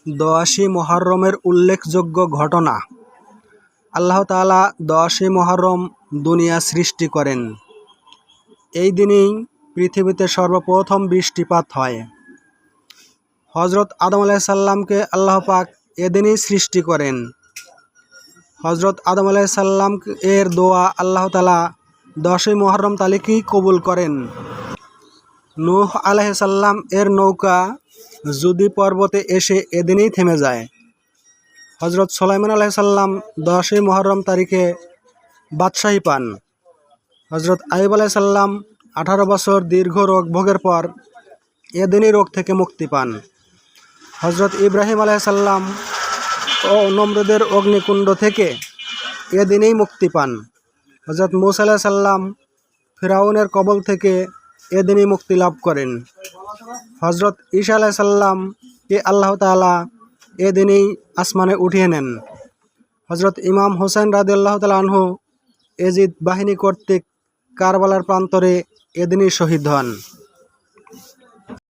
দশই মুহররমের উল্লেখযোগ্য ঘটনা। আল্লাহ তাআলা 10ই মুহররম দুনিয়া সৃষ্টি করেন। এই দিনেই পৃথিবীতে সর্বপ্রথম বৃষ্টিপাত হয়। হযরত আদম আলাইহিস সালামকে আল্লাহ পাক এদিনেই সৃষ্টি করেন। হযরত আদম আলাইহিস সালাম এর দোয়া আল্লাহ তাআলা 10ই মুহররম তারিখেই কবুল করেন। নূহ আলাইহিস সালাম এর নৌকা জুদি পর্বতে এসে এদিনেই থেমে যায়। হযরত সুলাইমান আলাইহিস সালাম 10ই মুহররম তারিখে বাদশাহী পান। হযরত আইয়ুব আলাইহিস সালাম 18 বছর দীর্ঘ রোগ ভোগের পর এদিনই রোগ থেকে মুক্তি পান। হযরত ইব্রাহিম আলাইহিস সালাম ও নমরুদের অগ্নিকুণ্ড থেকে এদিনেই মুক্তি পান। হযরত মূসা আলাইহিস সালাম ফিরআউনের কবল থেকে এদিনই মুক্তি লাভ করেন। হযরত ঈসা আলাইহিস সালামকে আল্লাহ তাআলা এদিনেই আসমানে উঠিয়ে নেন। হযরত ইমাম হোসেন রাদিয়াল্লাহু তাআলা আনহু এজিদ বাহিনী কর্তৃক কারবালার প্রান্তরে এদিনই শহীদ হন।